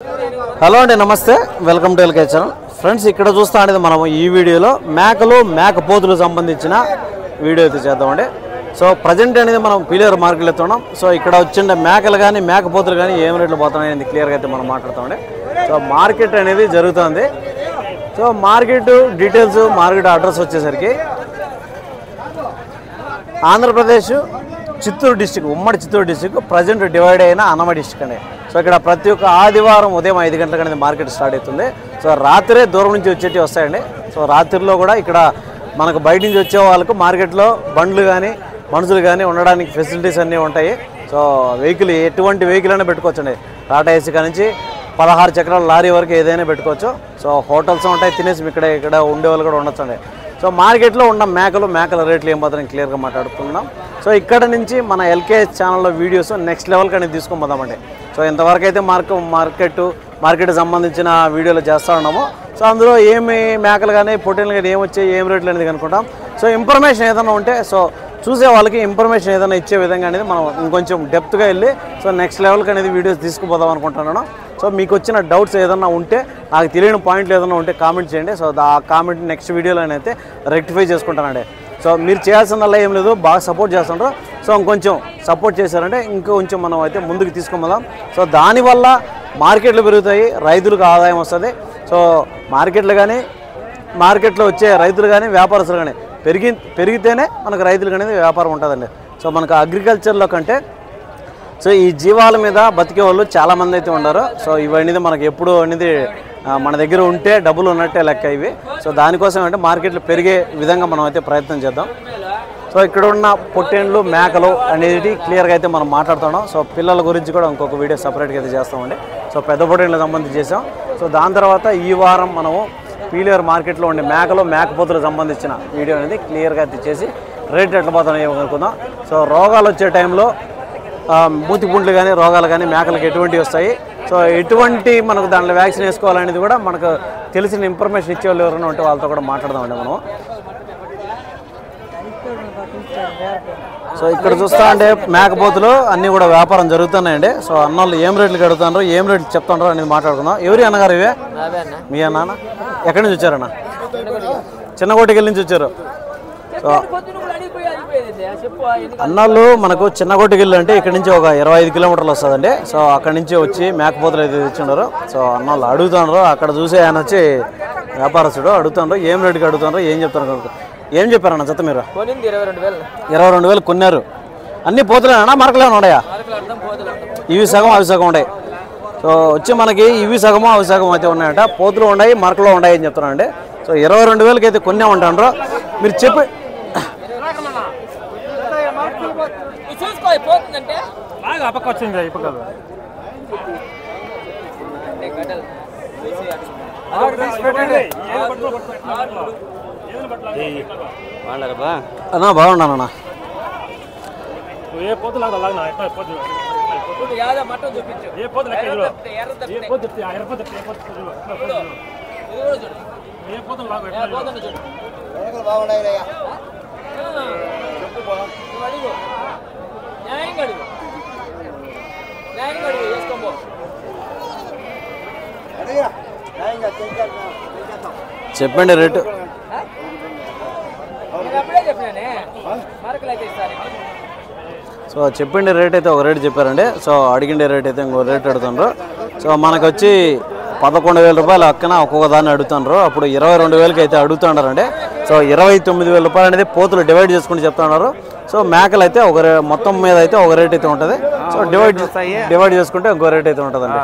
Hello అండి, నమస్తే. Welcome to LK channel. Friends, ఇక్కడ చూస్తా అనేది మనం ఈ వీడియోలో మేకపోతులకు సంబంధించిన వీడియో అయితే చేద్దామండి. సో ప్రజెంట్ అనేది మనం పీలేరు మార్కెట్లో ఎత్తున్నాం. సో ఇక్కడ వచ్చిన మేకలు కానీ మేకపోతులు కానీ ఏం రేట్లు పోతున్నాయి అనేది క్లియర్గా అయితే మనం మాట్లాడుతామండి. సో మార్కెట్ అనేది జరుగుతుంది. So market details, market address వచ్చేసరికి ఆంధ్రప్రదేశ్ చిత్తూరు డిస్టిక్, ఉమ్మడి చిత్తూరు డిస్టిక్ ప్రజెంట్ డివైడ్ అయిన అన్నమ డిస్టిక్ అండి. సో ఇక్కడ ప్రతి ఒక్క ఆదివారం ఉదయం 5 గంటలకు అనేది మార్కెట్ స్టార్ట్ అవుతుంది. సో రాత్రే దూరం నుంచి వచ్చేటి వస్తాయండి. సో రాత్రిలో కూడా ఇక్కడ మనకు బయట నుంచి వచ్చే వాళ్ళకు మార్కెట్లో బండ్లు కానీ మనుషులు కానీ ఉండడానికి ఫెసిలిటీస్ అన్నీ ఉంటాయి. సో వెహికల్, ఎటువంటి వెహికల్ అయినా పెట్టుకోవచ్చండి. టాటా ఏసీ నుంచి 16 చక్రాల లారీ వరకు ఏదైనా పెట్టుకోవచ్చు. సో హోటల్స్ ఉంటాయి, తినేసి ఇక్కడ ఉండే వాళ్ళు కూడా ఉండొచ్చండి. సో మార్కెట్లో ఉన్న మేకల రేట్లు ఏం పోతారని క్లియర్గా మాట్లాడుతున్నాం. సో ఇక్కడ నుంచి మన ఎల్కేఎస్ ఛానల్లో వీడియోస్ నెక్స్ట్ లెవెల్కి అనేది తీసుకొని పోదామండి. సో ఇంతవరకు అయితే మార్కెట్ సంబంధించిన వీడియోలు చేస్తూ ఉన్నాము. సో అందులో ఏమి మేకలు కానీ పొట్టేలు కానీ ఏం వచ్చాయి, ఏం రేట్లు అనేది కనుక్కుంటాం. సో ఇన్ఫర్మేషన్ ఏదైనా ఉంటే, సో చూసే వాళ్ళకి ఇన్ఫర్మేషన్ ఏదైనా ఇచ్చే విధంగా అనేది మనం ఇంకొంచెం డెప్త్గా వెళ్ళి సో నెక్స్ట్ లెవెల్కి అనేది వీడియోస్ తీసుకుపోదాం అనుకుంటున్నాను. సో మీకు వచ్చిన డౌట్స్ ఏదన్నా ఉంటే, నాకు తెలియని పాయింట్లు ఏదైనా ఉంటే కామెంట్ చేయండి. సో ఆ కామెంట్ నెక్స్ట్ వీడియోలో అయితే రెక్టిఫై చేసుకుంటానండి. సో మీరు చేయాల్సిందల్లా ఏం లేదు, బాగా సపోర్ట్ చేస్తుంటారు. సో ఇంకొంచెం సపోర్ట్ చేశారంటే ఇంకొంచెం మనం అయితే ముందుకు తీసుకుపోదాం. సో దానివల్ల మార్కెట్లు పెరుగుతాయి, రైతులకు ఆదాయం వస్తుంది. సో మార్కెట్లో వచ్చే రైతులు కానీ వ్యాపారస్తులు కానీ పెరిగితేనే మనకు రైతులు అనేది వ్యాపారం ఉంటుందండి. సో మనకు అగ్రికల్చర్లో కంటే సో ఈ జీవాల మీద బతికే వాళ్ళు చాలామంది అయితే ఉన్నారు. సో ఇవన్నీ మనకు ఎప్పుడు అనేది మన దగ్గర ఉంటే డబ్బులు ఉన్నట్టే లెక్క ఇవి. సో దానికోసం అంటే మార్కెట్లు పెరిగే విధంగా మనం అయితే ప్రయత్నం చేద్దాం. సో ఇక్కడ ఉన్న పొట్టేండ్లు మేకలు అనేది క్లియర్గా అయితే మనం మాట్లాడుతున్నాం. సో పిల్లల గురించి కూడా ఇంకొక వీడియో సపరేట్గా అయితే చేస్తామండి. సో పెద్ద పొట్టేండ్లకు సంబంధించి చేసాం. సో దాని తర్వాత ఈ వారం మనము పీలేరు మార్కెట్లో ఉండే మేకపోతులకు సంబంధించిన వీడియో అనేది క్లియర్గా అయితే చేసి రేట్ ఎట్లా పోతున్నాయో కనుక్కుందాం. సో రోగాలు వచ్చే టైంలో మూతిపుండ్లు కానీ రోగాలు కానీ మేకలకు ఎటువంటివి వస్తాయి, సో ఎటువంటి మనకు దాంట్లో వ్యాక్సిన్ వేసుకోవాలనేది కూడా మనకు తెలిసిన ఇన్ఫర్మేషన్ ఇచ్చేవాళ్ళు ఎవరైనా ఉంటే వాళ్ళతో కూడా మాట్లాడదామండి మనం. సో ఇక్కడ చూస్తా అంటే మేకపోతులు అన్నీ కూడా వ్యాపారం జరుగుతున్నాయండి. సో అన్నోళ్ళు ఏం రేట్లు కడుగుతున్నారు, ఏం రేట్లు చెప్తున్నారు అనేది మాట్లాడుకుందాం. ఎవరి అన్నగారు ఇవే? మీ అన్న ఎక్కడి నుంచి వచ్చారన్న? చిన్నగొట్టకెళ్ళి నుంచి వచ్చారు. సో అన్నాళ్ళు మనకు చిన్నగొట్టకెళ్ళి అంటే ఇక్కడ నుంచి ఒక 25 కిలోమీటర్లు వస్తుందండి. సో అక్కడి నుంచి వచ్చి మేకపోతులు అయితే తెచ్చున్నారు. సో అన్నాళ్ళు అడుగుతున్నారు, అక్కడ చూసే ఆయన వచ్చి వ్యాపారస్తుడు అడుగుతున్నారు ఏం రేటుకి అడుగుతున్నారు, ఏం చెప్తున్నారు. ఏం చెప్పారన్న జత మీరు? 22,000 కొన్నారు. అన్ని పోతులేనా, మరకలేనా ఉన్నాయా? ఇవి సగం అవి సగం ఉన్నాయి. సో వచ్చి మనకి ఇవి సగము అవి సగం అయితే ఉన్నాయంట. పోతులు ఉన్నాయి, మరకలు ఉన్నాయి అని చెప్తున్నారండి. సో 22,000 అయితే కొన్నామంటారు. మీరు చెప్పి అన్నా బాగున్నానన్నా. చెప్పండి రేటు. సో చెప్పండి రేట్ అయితే ఒక రేటు చెప్పారండి. సో అడిగిండే రేట్ అయితే ఇంకో రేట్ అడుగుతున్నారు. సో మనకు వచ్చి 11,000 రూపాయలు అక్కన ఒక్కొక్క దాన్ని అడుగుతున్నారు. అప్పుడు 22,000 అయితే అడుగుతున్నారండి. సో 29,000 రూపాయలు అనేది పోతులు డివైడ్ చేసుకుని చెప్తున్నారు. సో మేకలు అయితే మొత్తం మీద అయితే ఒక రేట్ అయితే ఉంటుంది. సో డివైడ్ చేసుకుంటే ఇంకో రేట్ అయితే ఉంటుందండి.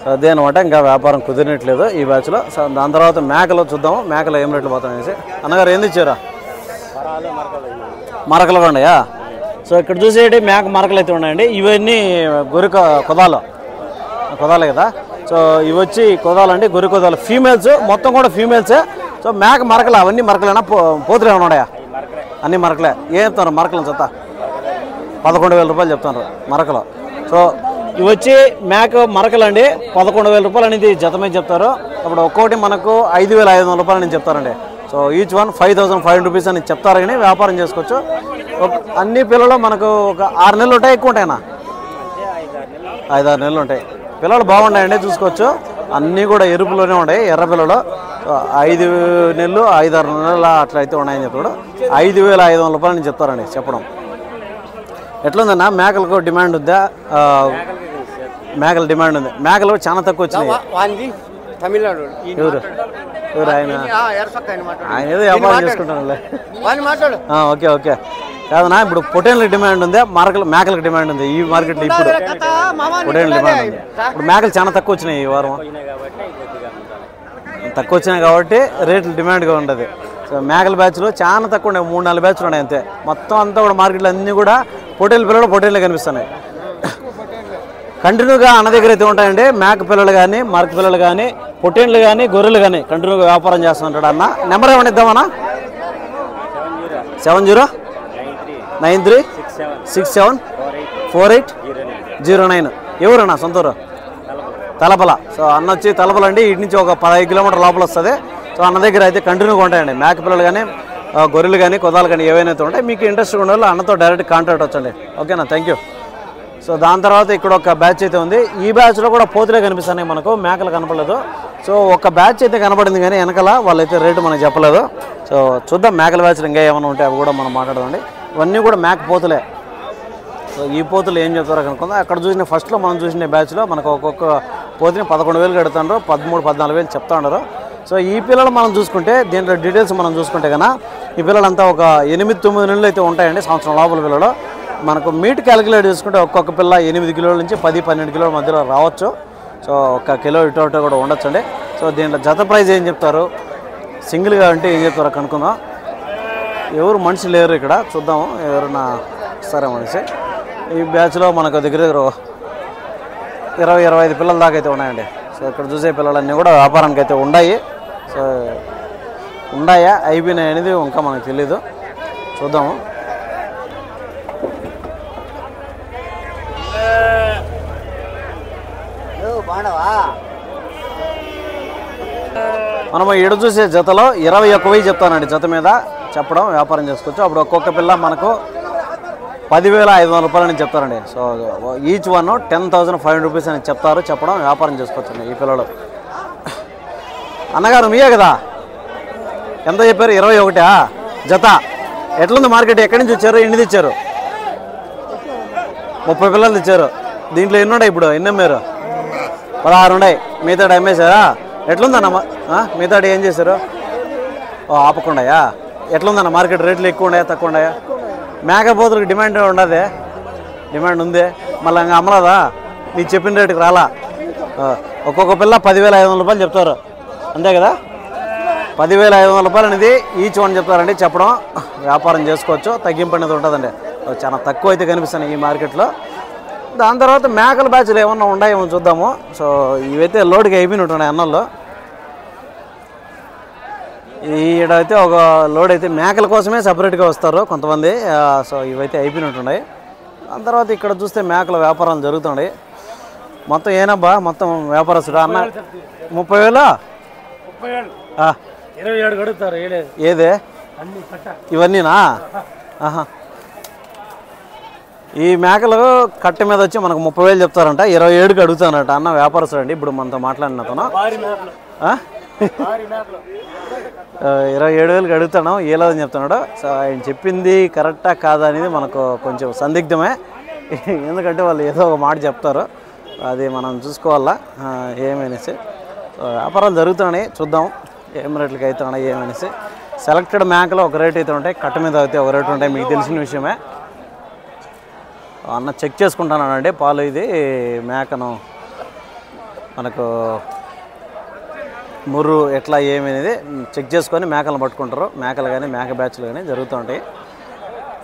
సో అదే అనమాట, ఇంకా వ్యాపారం కుదిరినట్లేదు ఈ బ్యాచ్లో. సో దాని తర్వాత మేకలు చూద్దాము, మేకలు ఏం రేట్లు పోతాయనేసి. అన్నగారు ఏం తెచ్చారా? మరకలు ఉన్నాయా? సో ఇక్కడ చూసేటి మరకలు అయితే ఉన్నాయండి. ఇవన్నీ గొర్రె కొదాలే కదా. సో ఇవి వచ్చి కొదాలండి, గొర్రె కొదాలు ఫీమేల్స్, మొత్తం కూడా ఫీమేల్సే. సో మరకలు అవన్నీ మరకలేనా, పోతులు ఏమైనా ఉన్నాయా? అన్నీ మరకలే. ఏం చెప్తున్నారు మరకలు చెత్త? 11,000 రూపాయలు చెప్తున్నారు మరకలు. సో ఇవి వచ్చి మరకలు అండి. 11,000 రూపాయలు అనేది జతమే చెప్తారు. అప్పుడు ఒక్కోటి మనకు 5,500 రూపాయలు అని చెప్తారండి. సో ఈచ్ వన్ 5,500 రూపీస్ అని చెప్తారు. కానీ వ్యాపారం చేసుకోవచ్చు. అన్ని పిల్లలు మనకు ఒక 6 నెలలు ఉంటాయి, ఎక్కువ ఉంటాయినా? 5-6 నెలలు ఉంటాయి. పిల్లలు బాగున్నాయండి, చూసుకోవచ్చు. అన్నీ కూడా ఎరుపులోనే ఉన్నాయి, ఎర్ర పిల్లలు. 5 నెలలు 5-6 నెలల అట్లా అయితే ఉన్నాయని చెప్తాడు. 5,500 రూపాయలు అని చెప్తారండి చెప్పడం. ఎట్లుందన్నా మేకలకు డిమాండ్ ఉందా? మేకల డిమాండ్ ఉంది. మేకలు చాలా తక్కువ వచ్చినాయి. ఎవరు ఆయన ఏదో వ్యాపారం చేసుకుంటాను. ఓకే ఓకే కాదన్నా, ఇప్పుడు పొటేన్లకు డిమాండ్ ఉందా? మేకలకు డిమాండ్ ఉంది ఈ మార్కెట్లో ఇప్పుడు? పొటేన్ల డిమాండ్ ఉంది. ఇప్పుడు మేకలు చాలా తక్కువ వచ్చినాయి ఈ వారం. తక్కువ వచ్చినాయి కాబట్టి రేట్లు డిమాండ్గా ఉండదు. సో మేకల బ్యాచ్లు చాలా తక్కువ ఉన్నాయి, 3-4 బ్యాచ్లు ఉన్నాయి అంతే. మొత్తం అంతా కూడా మార్కెట్లో అన్నీ కూడా పొటేన్ల పిల్లలు పొటేన్లే కనిపిస్తున్నాయి. కంటిన్యూగా అన్న దగ్గర అయితే ఉంటాయండి. మేక పిల్లలు కానీ, మరక పిల్లలు కానీ, పొటేన్లు కానీ, గొర్రెలు కానీ కంటిన్యూగా వ్యాపారం చేస్తుంటాడు అన్న. నెంబర్ ఏమైనా ఇద్దామన్నా? 7093674809. ఎవరన్నా సొంతూరు? తలపల. సో అన్న వచ్చి తలపల అండి, ఇటు నుంచి ఒక 15 కిలోమీటర్ లోపల వస్తుంది. సో అన్న దగ్గర అయితే కంటిన్యూగా ఉంటాయండి మేక పిల్లలు కానీ, గొర్రెలు కానీ, కొదాలు కానీ ఏవైనా ఉంటాయి. మీకు ఇంట్రెస్ట్ ఉన్న వాళ్ళు అన్నతో డైరెక్ట్ కాంటాక్ట్ వచ్చండి. ఓకేనా, థ్యాంక్ యూ. సో దాని తర్వాత ఇక్కడ ఒక బ్యాచ్ అయితే ఉంది. ఈ బ్యాచ్లో కూడా పోతులే కనిపిస్తున్నాయి మనకు, మేకలు కనపడలేదు. సో ఒక బ్యాచ్ అయితే కనపడింది కానీ వెనకాల వాళ్ళైతే రేటు మనకు చెప్పలేదు. సో చూద్దాం మేకల బ్యాచ్లు ఇంకా ఏమైనా ఉంటాయి అవి కూడా మనం మాట్లాడదామండి. ఇవన్నీ కూడా మేక పోతులే. సో ఈ పోతులు ఏం చెప్తారో కనుక్కుందాం. అక్కడ చూసిన ఫస్ట్లో మనం చూసిన బ్యాచ్లో మనకు ఒక్కొక్క పోతుని 11,000 కడుతున్నారు, 13,000-14,000 చెప్తా ఉన్నారు. సో ఈ పిల్లలు మనం చూసుకుంటే దీంట్లో డీటెయిల్స్ మనం చూసుకుంటే కన్నా ఈ పిల్లలంతా ఒక 8-9 నెలలు అయితే ఉంటాయండి, సంవత్సరం లోపల పిల్లలు. మనకు మీట్ క్యాలిక్యులేట్ చేసుకుంటే ఒక్కొక్క పిల్ల 8 కిలోల నుంచి 10-12 కిలోల మధ్యలో రావచ్చు. సో 1 కిలో ఇటు కూడా ఉండొచ్చండి. సో దీంట్లో జత ప్రైజ్ ఏం చెప్తారు, సింగిల్గా అంటే ఏం చెప్తారో కనుక్కుందాం. ఎవరు మనిషి లేరు ఇక్కడ, చూద్దాము ఎవరన్నా ఇస్తారా మనిషి. ఈ బ్యాచ్లో మనకు దగ్గర 20-25 పిల్లల దాకా అయితే ఉన్నాయండి. సో ఇక్కడ చూసే పిల్లలన్నీ కూడా వ్యాపారానికి అయితే ఉన్నాయి. సో ఉన్నాయా అయిపోయినాయి అనేది ఇంకా మనకు తెలీదు, చూద్దాము. మనం ఈడ చూసే జతలో 21,000 చెప్తానండి జత మీద చెప్పడం, వ్యాపారం చేసుకోవచ్చు. అప్పుడు ఒక్కొక్క పిల్ల మనకు 10,500 రూపాయలు అని చెప్తారండి. సో ఈచ్ వన్ 10,500 రూపీస్ అని చెప్తారు, చెప్పడం వ్యాపారం చేసుకోవచ్చండి ఈ పిల్లలు. అన్నగారు మీయే కదా, ఎంత చెప్పారు? 21 జత. ఎట్లుంది మార్కెట్? ఎక్కడి నుంచి వచ్చారు, ఎన్ని తెచ్చారు? 30 పిల్లలు తెచ్చారు. దీంట్లో ఎన్ని ఉన్నాయి ఇప్పుడు? ఎన్ని అమ్మారు? 16 ఉన్నాయి. మిగతాడు అమ్మేశారా? ఎట్లుందన్న మిగతాడు ఏం చేశారు? ఆపకుండాయా? ఎట్లుందన్న మార్కెట్? రేట్లు ఎక్కువ ఉన్నాయా తక్కువ ఉన్నాయా? మేకపోతులకు డిమాండ్ ఉండదే? డిమాండ్ ఉంది, మళ్ళీ ఇంకా అమ్మరాదా? నీకు చెప్పిన రేటుకి రాలా. ఒక్కొక్క పిల్ల 10,500 రూపాయలు చెప్తారు అంతే కదా. 10,500 రూపాయలు అనేది ఈచ్ వన్ చెప్తారండి, చెప్పడం వ్యాపారం చేసుకోవచ్చు. తగ్గింపు అనేది ఉంటుందండి, చాలా తక్కువ అయితే కనిపిస్తున్నాయి ఈ మార్కెట్లో. దాని తర్వాత మేకల బ్యాచ్లు ఏమన్నా ఉన్నాయేమో చూద్దాము. సో ఇవైతే లోడ్కి అయిపోయినట్టున్నాయి అన్నల్లో. ఈడైతే ఒక లోడ్ అయితే మేకల కోసమే సపరేట్గా వస్తారు కొంతమంది. సో ఇవైతే అయిపోయినట్టున్నాయి. దాని తర్వాత ఇక్కడ చూస్తే మేకల వ్యాపారాలు జరుగుతున్నాయి. మొత్తం ఏనబ్బా మొత్తం వ్యాపారస్తుడు అన్న? 30,000 27 గడుగుతారు. ఏదే ఇవన్నీనా? ఈ మేకలు కట్ట మీద వచ్చి మనకు 30,000 చెప్తారంట, 27కి అడుగుతానంట అన్న వ్యాపారస్తుడు అండి. ఇప్పుడు మనతో మాట్లాడిన అతను 27,000కి అడుగుతాను, ఏలేదని చెప్తున్నాడు. సో ఆయన చెప్పింది కరెక్టా కాదా అనేది మనకు కొంచెం సందిగ్ధమే, ఎందుకంటే వాళ్ళు ఏదో ఒక మాట చెప్తారు, అది మనం చూసుకోవాలా ఏమనేసి. వ్యాపారాలు జరుగుతున్నాయి, చూద్దాం ఏం రేట్లకి అవుతున్నాయి ఏమనేసి. సెలెక్టెడ్ మేకలు ఒక రేట్ అయితే ఉంటాయి, కట్ట మీద అయితే ఒక రేటు ఉంటాయి, మీకు తెలిసిన విషయమే. అన్న చెక్ చేసుకుంటానండి పాలు. ఇది మేకను మనకు ముర్రు ఎట్లా ఏమనేది చెక్ చేసుకొని మేకలను పట్టుకుంటారు. మేకలు కానీ మేక బ్యాచ్లు కానీ జరుగుతూ ఉంటాయి.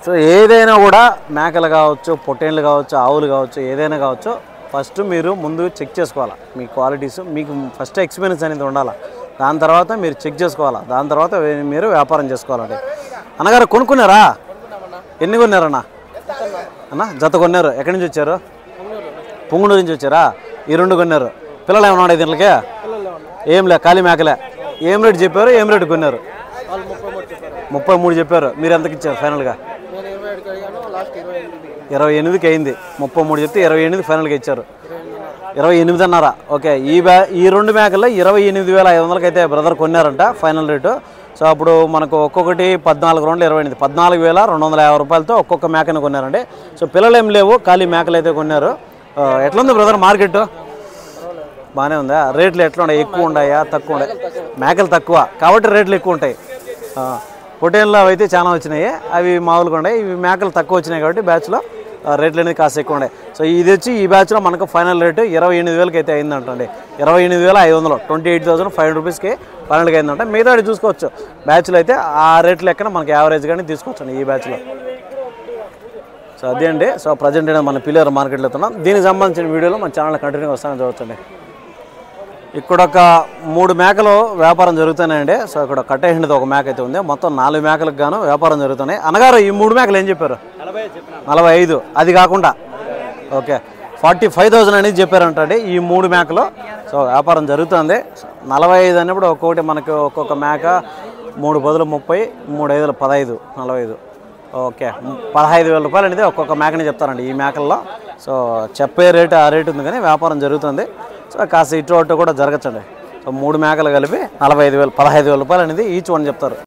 సో ఏదైనా కూడా మేకలు కావచ్చు, పొట్టేళ్ళు కావచ్చు, ఆవులు కావచ్చు, ఏదైనా కావచ్చు, ఫస్ట్ మీరు ముందు చెక్ చేసుకోవాలా మీ క్వాలిటీస్. మీకు ఫస్ట్ ఎక్స్పీరియన్స్ అనేది ఉండాలి, దాని తర్వాత మీరు చెక్ చేసుకోవాలా, దాని తర్వాత మీరు వ్యాపారం చేసుకోవాలండి. అన్నగారు కొనుక్కున్నారా? ఎన్ని కొన్నారన్నా? అన్న జత కొన్నారు. ఎక్కడి నుంచి వచ్చారు? పొంగునూరు నుంచి వచ్చారా? ఈ 2 కొన్నారు. పిల్లలు ఏమన్నా ఉన్నాయి దీంట్లోకి? ఏం లే, ఖాళీ మేకలే. ఏం రేటు చెప్పారు, ఏం రేటు కొన్నారు? 33 చెప్పారు. మీరు ఎంతకి ఇచ్చారు ఫైనల్గా? 28కి అయింది. 33 చెప్తే 28 ఫైనల్గా ఇచ్చారు. 28.5. ఓకే, ఈ 2 మేకల్లో 28,500కి అయితే బ్రదర్ కొన్నారంట ఫైనల్ రేటు. సో అప్పుడు మనకు ఒక్కొక్కటి 14 రౌండ్లు 28, 14,250 రూపాయలతో ఒక్కొక్క మేకని కొన్నారండి. సో పిల్లలు ఏం లేవు, ఖాళీ మేకలు అయితే కొన్నారు. ఎట్లుంది బ్రదర్ మార్కెట్? బాగానే ఉందా? రేట్లు ఎట్లా ఉన్నాయి? ఎక్కువ ఉన్నాయా తక్కువ ఉన్నాయి? మేకలు తక్కువ కాబట్టి రేట్లు ఎక్కువ ఉంటాయి. పొటేన్లో అయితే చాలా వచ్చినాయి, అవి మామూలుగా ఉన్నాయి. ఇవి మేకలు తక్కువ వచ్చినాయి కాబట్టి బ్యాచ్లో రేట్లు అనేది కాస్త ఎక్కువ ఉన్నాయి. సో ఇది వచ్చి ఈ బ్యాచ్లో మనకు ఫైనల్ రేటు 28,000కి అయితే అయిందంటండి. 28,500, 28,500 రూపీస్కి ఫైనల్గా అయిందంట. మిగతా చూసుకోవచ్చు బ్యాచ్లో అయితే ఆ రేట్లు లెక్కన మనకి యావరేజ్ కానీ తీసుకోవచ్చండి ఈ బ్యాచ్లో. సో అదే అండి. సో ప్రజెంట్ అనేది మన పిల్లర్ మార్కెట్లో ఉన్నాం. దీనికి సంబంధించిన వీడియోలో మన ఛానల్ కంటిన్యూగా వస్తానని చూడవచ్చండి. ఇక్కడ ఒక 3 మేకలు వ్యాపారం జరుగుతున్నాయండి. సో ఇక్కడ కట్టేసింది ఒక మేక అయితే ఉంది. మొత్తం 4 మేకలకు గాను వ్యాపారం జరుగుతున్నాయి. అనగారు ఈ 3 మేకలు ఏం చెప్పారు? 45. అది కాకుండా ఓకే 45,000 అనేది చెప్పారంటండి ఈ 3 మేకలు. సో వ్యాపారం జరుగుతుంది. 45 అన్నప్పుడు ఒక్కొక్కటి మనకు ఒక్కొక్క మేక 3 బదులు 30, 3 5 15, 45. ఓకే 15,000 రూపాయలు అనేది ఒక్కొక్క మేకని చెప్తారండి ఈ మేకల్లో. సో చెప్పే రేటు ఆ రేటు ఉంది కానీ వ్యాపారం జరుగుతుంది. సో కాస్త ఇటు అటు కూడా జరగచ్చండి. సో 3 మేకలు కలిపి 45,000, 15,000 రూపాయలు అనేది ఈచ్ వన్ చెప్తారు.